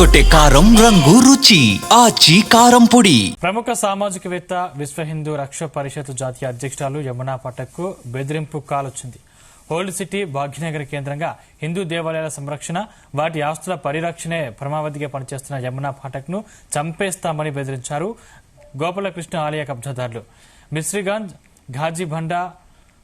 అదరగొట్టే కారం రంగు రుచి ఆచి కారం పొడి. ప్రముఖ సామాజికవేత్త విశ్వ హిందూ రక్ష పరిషత్ జాతీయ అధ్యక్షురాలు యమునా పాఠక్కు బెదిరింపు కాల్ వచ్చింది. ఓల్డ్ సిటీ భాగ్యనగర్ కేంద్రంగా హిందూ దేవాలయాల సంరక్షణ, వాటి ఆస్తుల పరిరక్షణే పరమావధిగా పనిచేస్తున్న యమునా పాఠక్ను చంపేస్తామని బెదిరించారు గోపాలకృష్ణ ఆలయ కబ్జాదారులు. మిశ్రీగంజ్, ఘాజీబండా,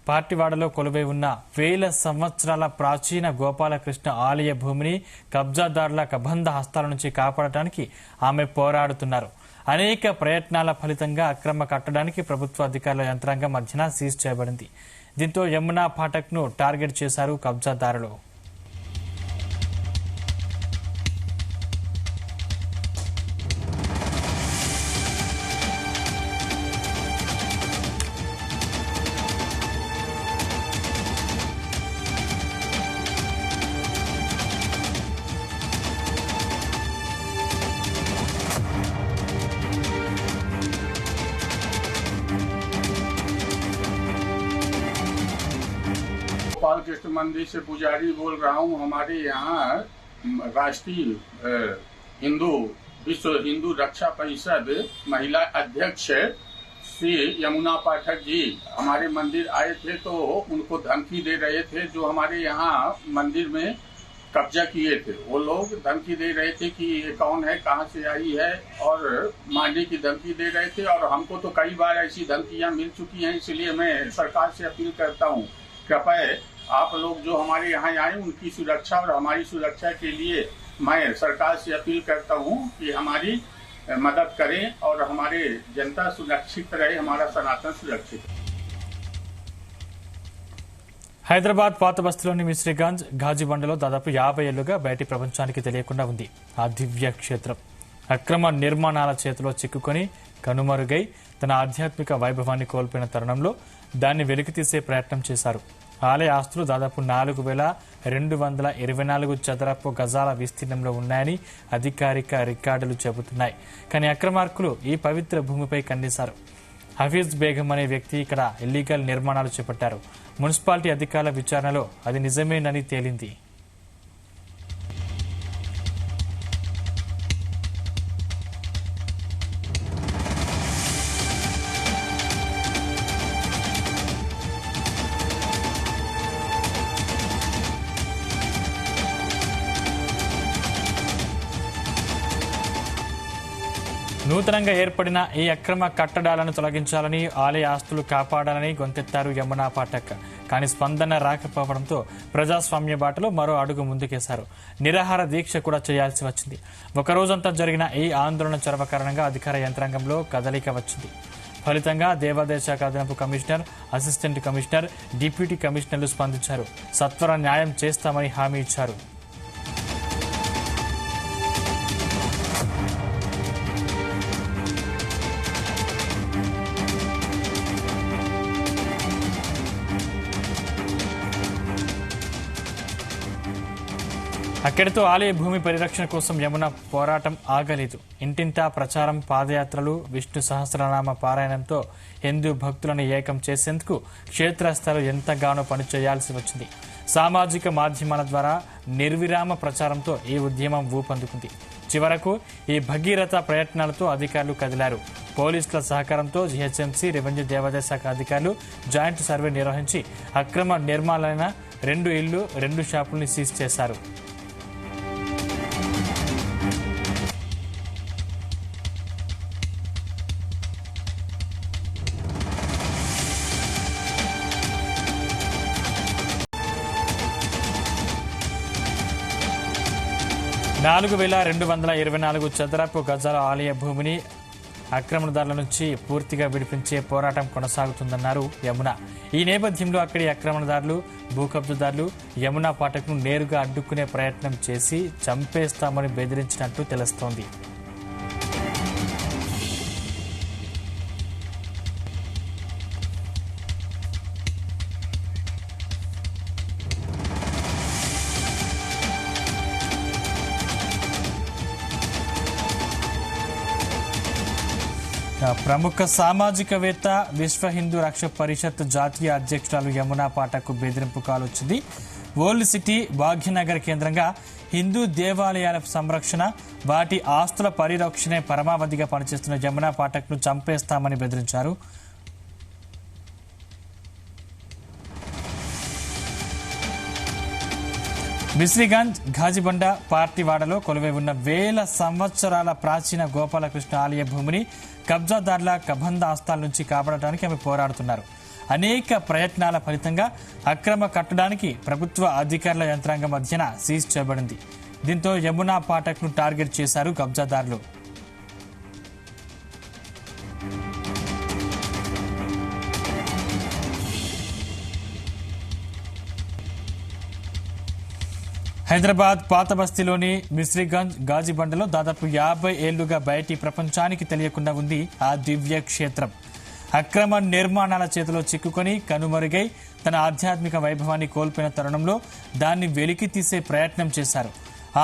పార్టీవాడలో కొలువై ఉన్న వేల సంవత్సరాల ప్రాచీన గోపాలకృష్ణ ఆలయ భూమిని కబ్జాదారుల కబంధ హస్తాల నుంచి కాపాడటానికి ఆమె పోరాడుతున్నారు. అనేక ప్రయత్నాల ఫలితంగా అక్రమ కట్టడానికి ప్రభుత్వ అధికారుల యంత్రాంగం మధ్యన సీజ్ చేయబడింది. దీంతో యమునా పాఠక్ను టార్గెట్ చేశారు కబ్జాదారులు. गोपाल कृष्ण मंदिर से पुजारी बोल रहा हूँ। हमारे यहाँ राष्ट्रीय हिंदू विश्व हिंदू रक्षा परिषद महिला अध्यक्ष श्री यमुना पाठक जी हमारे मंदिर आए थे, तो उनको धमकी दे रहे थे। जो हमारे यहाँ मंदिर में कब्जा किए थे वो लोग धमकी दे रहे थे कि ये कौन है, कहाँ से आई है, और मारने की धमकी दे रहे थे। और हमको तो कई बार ऐसी धमकियाँ मिल चुकी हैं, इसलिए मैं सरकार से अपील करता हूँ, कृपया आप लोग जो हमारे यहाँ आए उनकी सुरक्षा और हमारी सुरक्षा के लिए मैं सरकार से अपील करता हूँ कि हमारी मदद करें और हमारे जनता सुरक्षित रहे, हमारा सनातन सुरक्षित। హైదరాబాద్ పాత బస్తీలోని మిశ్రీగంజ్, ఘాజీబండలో దాదాపు 50 ఏళ్లుగా బయటి ప్రపంచానికి తెలియకుండా ఉంది ఆ దివ్య క్షేత్రం. అక్రమ నిర్మాణాల చేతిలో చిక్కుకొని కనుమరుగై తన ఆధ్యాత్మిక వైభవాన్ని కోల్పోయిన తరుణంలో దాన్ని వెలికితీసే ప్రయత్నం చేశారు. ఆలయ ఆస్తులు దాదాపు 4224 చదరపు గజాల విస్తీర్ణంలో ఉన్నాయని అధికారిక రికార్డులు చెబుతున్నాయి. కానీ అక్రమార్కులు ఈ పవిత్ర భూమిపై కన్నేశారు. హఫీజ్ బేగం అనే వ్యక్తి ఇక్కడ ఇల్లీగల్ నిర్మాణాలు చేపట్టారు. మున్సిపాలిటీ అధికారుల విచారణలో అది నిజమేనని తేలింది. నూతనంగా ఏర్పడిన ఈ అక్రమ కట్టడాలను తొలగించాలని, ఆలయ ఆస్తులు కాపాడాలని గొంతెత్తారు యమునా పాఠక్. కానీ స్పందన రాకపోవడంతో ప్రజాస్వామ్య బాటలో మరో అడుగు ముందుకేశారు. నిరాహార దీక్ష కూడా చేయాల్సి వచ్చింది. ఒక రోజంతా జరిగిన ఈ ఆందోళన చొరవ కారణంగా అధికార యంత్రాంగంలో కదలిక వచ్చింది. ఫలితంగా దేవాదాయ శాఖ అదనపు కమిషనర్, అసిస్టెంట్ కమిషనర్, డిప్యూటీ కమిషనర్లు స్పందించారు. సత్వర న్యాయం చేస్తామని హామీ ఇచ్చారు. అక్కడితో ఆలయ భూమి పరిరక్షణ కోసం యమున పోరాటం ఆగలేదు. ఇంటింటా ప్రచారం, పాదయాత్రలు, విష్ణు సహస్రనామ పారాయణంతో హిందూ భక్తులను ఏకం చేసేందుకు క్షేత్రస్థాయిలో ఎంతగానో పనిచేయాల్సి వచ్చింది. సామాజిక మాధ్యమాల ద్వారా నిర్విరామ ప్రచారంతో ఈ ఉద్యమం ఊపందుకుంది. చివరకు ఈ భగీరథ ప్రయత్నాలతో అధికారులు కదిలారు. పోలీసుల సహకారంతో జీహెచ్ఎంసీ, రెవెన్యూ, దేవాదాయ శాఖ అధికారులు జాయింట్ సర్వే నిర్వహించి అక్రమ నిర్మాణాలైన 2 ఇళ్లు, 2 షాపుల్ని సీజ్ చేశారు. నాలుగు 4224 చదరపు గజాల ఆలయ భూమిని ఆక్రమణదారుల నుంచి పూర్తిగా విడిపించే పోరాటం కొనసాగుతుందన్నారు యమున. ఈ నేపథ్యంలో అక్కడి ఆక్రమణదారులు, భూకబ్జాదారులు యమునా పాఠక్ను నేరుగా అడ్డుకునే ప్రయత్నం చేసి చంపేస్తామని బెదిరించినట్టు తెలుస్తోంది. ప్రముఖ సామాజికవేత్త, విశ్వ హిందూ రక్ష పరిషత్ జాతీయ అధ్యక్షురాలు యమునా పాఠక్ బెదిరింపు కాల్ వచ్చింది. ఓల్డ్ సిటీ భాగ్యనగర్ కేంద్రంగా హిందూ దేవాలయాల సంరక్షణ, వాటి ఆస్తుల పరిరక్షణే పరమావధిగా పనిచేస్తున్న యమునా పాఠక్ ను చంపేస్తామని బెదిరించారు. మిశ్రీగంజ్, ఘాజిబండ, పార్టీవాడలో కొలువై ఉన్న వేల సంవత్సరాల ప్రాచీన గోపాలకృష్ణ ఆలయ భూమిని కబ్జాదారుల కబంధ ఆస్తాల నుంచి కాపాడటానికి ఆమె పోరాడుతున్నారు. అనేక ప్రయత్నాల ఫలితంగా అక్రమ కట్టడానికి ప్రభుత్వ అధికారుల యంత్రాంగం మధ్యన సీజ్ చేయబడింది. దీంతో యమునా పాఠక్ ను టార్గెట్ చేశారు కబ్జాదారులు. హైదరాబాద్ పాత బస్తీలోని మిశ్రీగంజ్, గాజిబండలో దాదాపు 50 ఏళ్లుగా బయటి ప్రపంచానికి తెలియకుండా ఉంది ఆ దివ్య క్షేత్రం. అక్రమ నిర్మాణాల చేతిలో చిక్కుకొని కనుమరుగై తన ఆధ్యాత్మిక వైభవాన్ని కోల్పోయిన తరుణంలో దాన్ని వెలికి తీసే ప్రయత్నం చేశారు.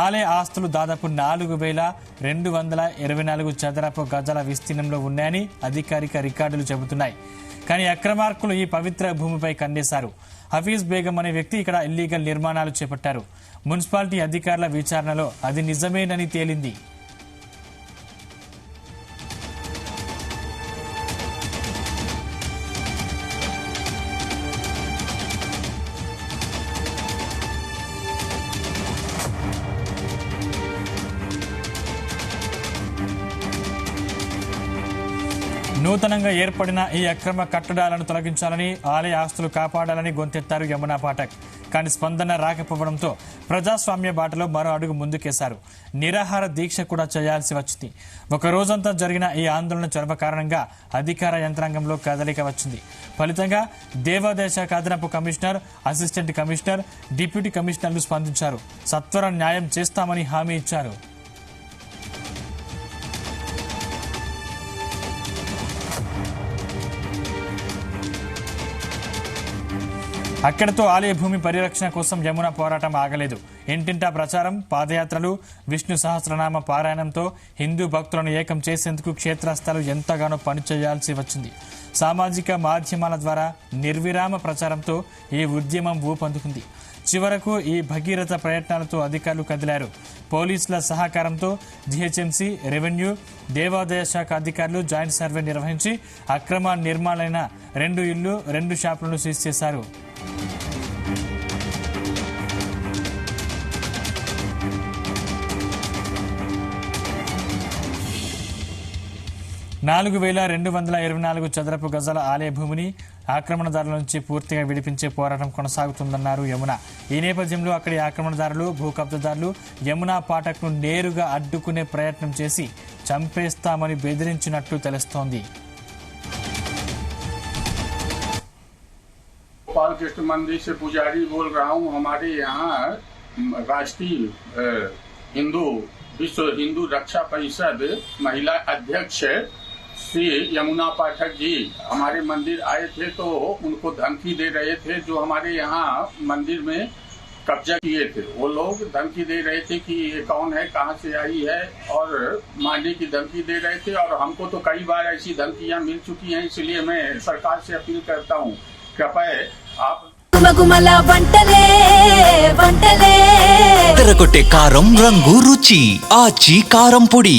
ఆలయ ఆస్తులు దాదాపు 4,224 చదరపు గజాల విస్తీర్ణంలో ఉన్నాయని అధికారిక రికార్డులు చెబుతున్నాయి. కానీ అక్రమార్కులు ఈ పవిత్ర భూమిపై కన్నేశారు. హఫీజ్ బేగం అనే వ్యక్తి ఇక్కడ ఇల్లీగల్ నిర్మాణాలు చేపట్టారు. మున్సిపాలిటీ అధికారుల విచారణలో అది నిజమేనని తేలింది. నూతనంగా ఏర్పడిన ఈ అక్రమ కట్టడాలను తొలగించాలని, ఆలయ ఆస్తులు కాపాడాలని గొంతెత్తారు యమునా పాఠక్. కానీ స్పందన రాకపోవడంతో ప్రజాస్వామ్య బాటలో మరో అడుగు ముందుకేశారు. నిరాహార దీక్ష కూడా చేయాల్సి వచ్చింది. ఒక రోజంతా జరిగిన ఈ ఆందోళన చొరవ కారణంగా అధికార యంత్రాంగంలో కదలిక వచ్చింది. ఫలితంగా దేవాదాయ శాఖ అదనపు కమిషనర్, అసిస్టెంట్ కమిషనర్, డిప్యూటీ కమిషనర్లు స్పందించారు. సత్వర న్యాయం చేస్తామని హామీ ఇచ్చారు. అక్కడితో ఆలయ భూమి పరిరక్షణ కోసం యమున పోరాటం ఆగలేదు. ఇంటింటా ప్రచారం, పాదయాత్రలు, విష్ణు సహస్రనామ పారాయణంతో హిందూ భక్తులను ఏకం చేసేందుకు క్షేత్రస్థలు ఎంతగానో పనిచేయాల్సి వచ్చింది. సామాజిక మాధ్యమాల ద్వారా నిర్విరామ ప్రచారంతో ఈ ఉద్యమం ఊపందుకుంది. చివరకు ఈ భగీరథ ప్రయత్నాలతో అధికారులు కదిలారు. పోలీసుల సహకారంతో జీహెచ్ఎంసీ, రెవెన్యూ, దేవాదాయ శాఖ అధికారులు జాయింట్ సర్వే నిర్వహించి అక్రమ నిర్మాణాలైన 2 ఇళ్లు, 2 షాపులను సీజ్ చేశారు. 4,224 చదరపు గజాల ఆలయ భూమిని ఆక్రమణదారుల నుంచి పూర్తిగా విడిపించే పోరాటం కొనసాగుతుందన్నారు యమున. ఈ నేపథ్యంలో అక్కడి ఆక్రమణదారులు, భూ కబ్జాదారులు యమునా పాఠక్ ను నేరుగా అడ్డుకునే ప్రయత్నం చేసి చంపేస్తామని బెదిరించినట్లు తెలుస్తోంది. गोपाल कृष्ण मंदिर से पुजारी बोल रहा हूँ। हमारे यहाँ राष्ट्रीय विश्व हिंदू रक्षा परिषद महिला अध्यक्ष श्री यमुना पाठक जी हमारे मंदिर आए थे, तो उनको धमकी दे रहे थे। जो हमारे यहाँ मंदिर में कब्जा किए थे वो लोग धमकी दे रहे थे कि ये कौन है, कहाँ से आई है, और मारने की धमकी दे रहे थे। और हमको तो कई बार ऐसी धमकियाँ मिल चुकी हैं, इसलिए मैं सरकार से अपील करता हूँ, कृपया आप తెరకొట్టే కారం రంగు రుచి ఆచి కారం పొడి.